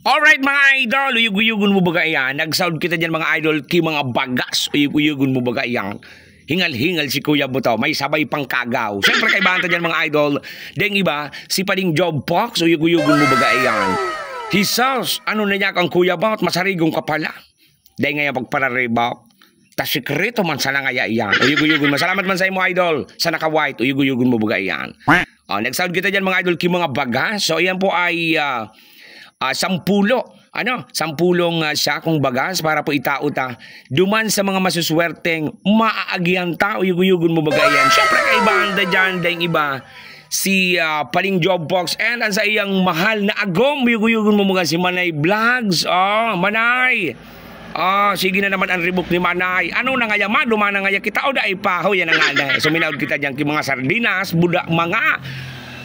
Alright mga idol, uyug-uyugon mo baga yan. Nag-sound kita dyan mga idol, ki mga bagas, uyug-uyugon mo baga yan. Hingal-hingal si Kuya Buto, may sabay pang kagaw. Siyempre kaibahan ta dyan mga idol. Deng iba, si Pading Job Pox, uyug-uyugon mo baga yan. Hisos, ano na niya kang Kuya Bot, masarigong ka pala. Deng nga pagpararibok. Ta sikreto man sana nga yan. Uyug-uyugon mo. Salamat man sa imo idol. Sa naka-white, uyug-uyugon mo baga yan. Nag-sound kita dyan mga idol, ki mga bagas. So ayan po ay... sampulong sakong bagas para po itauta duman sa mga masuswerteng maaagian ta uyug-uyugon mo bagayan. Syempre kaibahan da dyan dahil iba si Paling Job Box and ang sa iyang mahal na agom uyug-uyugon mo mga si Manay Vlogs. Manay, sige na naman ang ribok ni Manay. Ano na nga yaman, dumana nga kita o daay pa yan ang nga. So minawad kita dyan ki mga sardinas, budak mga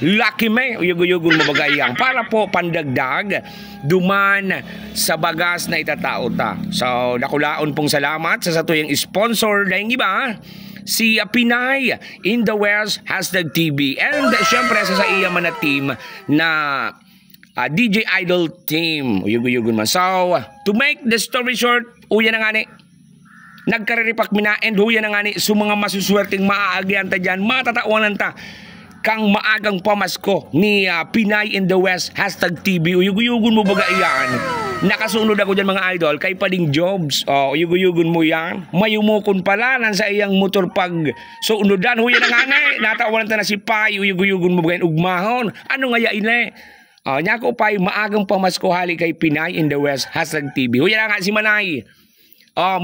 Lucky me, uyug-uyugon mo bagayang para po pandagdag duman sa bagas na itatao ta. So, nakulaon pong salamat sa tuyang sponsor na yung iba, si Pinay in the West #TV. And syempre sa iya man na team na DJ Idol team. Uyug-uyugon man. So, to make the story short, uya na nga ni. Nagkariripak mina and huya na nga ni sa mga masuswerteng maaagyan ta dyan, matatawanan ta kang maagang pamasko ni Pinay in the West #TV. Uyug-uyugon mo baga yan. Nakasunod ako dyan mga idol kay Pading Jobs. Uyug-uyugon mo yan. Mayumukon pala nan sa iyang motor pag suunodan. Huya na nga na natawanan ta na si Pai. Uyug-uyugon mo baga yan ugmahon. Ano nga yan nya ko Pai maagang pamasko hali kay Pinay in the West #TV. Huya na nga si Manay.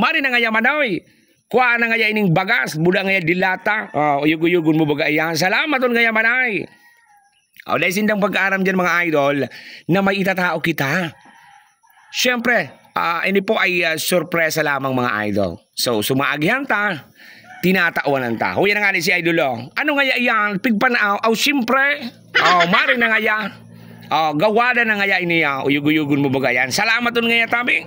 Mari na nga yan Manoy. Kuha na nga ining bagas, buda nga dilata. Uyug-uyugon mo baga yan. Salamat on nga Manay. Dahil sindang pagkaaram dyan mga idol na may itatao kita. Siyempre, ini po ay sorpresa lamang mga idol. So, sumaagihan ta, tinatawanan ta. Huya na nga si idol. Ano nga yan? Pigpanaaw. Siyempre. Mari na nga yan. Gawada na nga ini. Uyug-uyugon mo baga yan. Salamat on nga tabi.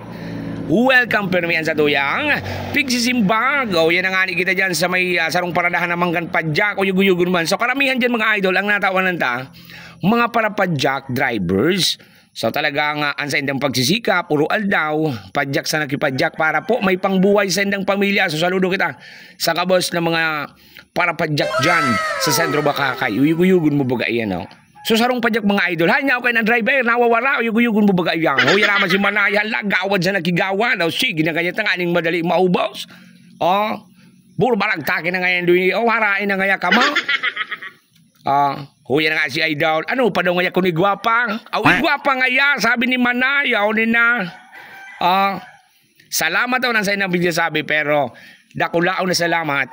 Welcome pero yan sa tuyang pigsisimbag. Yan ang ani kita dyan sa may sarong paradahan ng manggan padjak o yuguyugon man. So karamihan dyan mga idol ang natawanan ta mga para padjak drivers. So talagang ansa indang pagsisika puro aldaw padjak sa nakipadjak para po may pangbuhay sa indang pamilya. So saludo kita sa kabos ng mga para padjak dyan sa sentro Bakakay. Uyuguyugon mo baga yan So sarong padyak mga idol, hanya ako kayo ng driver, nawawala, uyug-uyugon mo baga iyang. Huya naman si Manay, hala, gawad sa nakigawan. Sige na kanya tanganing madali maubos. Buro balagtakin na ngayon doon. Harain na ngaya ka mo. Huya na nga si idol. Ano pa daw ngaya kung igwapa? Igwapa ngaya, sabi ni Manay. Salamat daw nang sa inang video sabi, pero dakulao na salamat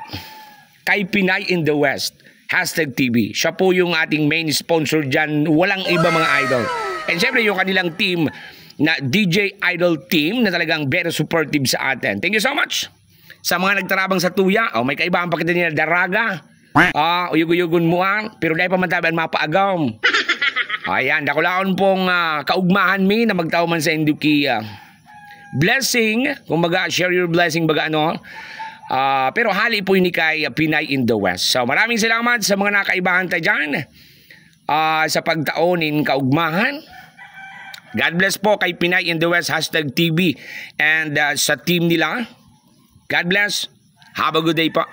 kay Pinay in the West #TV. Siya po yung ating main sponsor dyan. Walang iba mga idol. And syempre yung kanilang team na DJ Idol team na talagang very supportive sa atin. Thank you so much. Sa mga nagtarabang sa tuya, may kaibahan pa kita nila Daraga. Uyug-uyugon mo pero dahil pa mantaban mapaagam. Ayan, dakulaon pong kaugmahan mi na magtao man sa Induki blessing. Kung baga, share your blessing baga pero hali po ini kay Pinay in the West. So maraming salamat sa mga nakaibahan tayo dyan sa pagtaonin kaugmahan. God bless po kay Pinay in the West #TV and sa team nila. God bless. Have a good day po.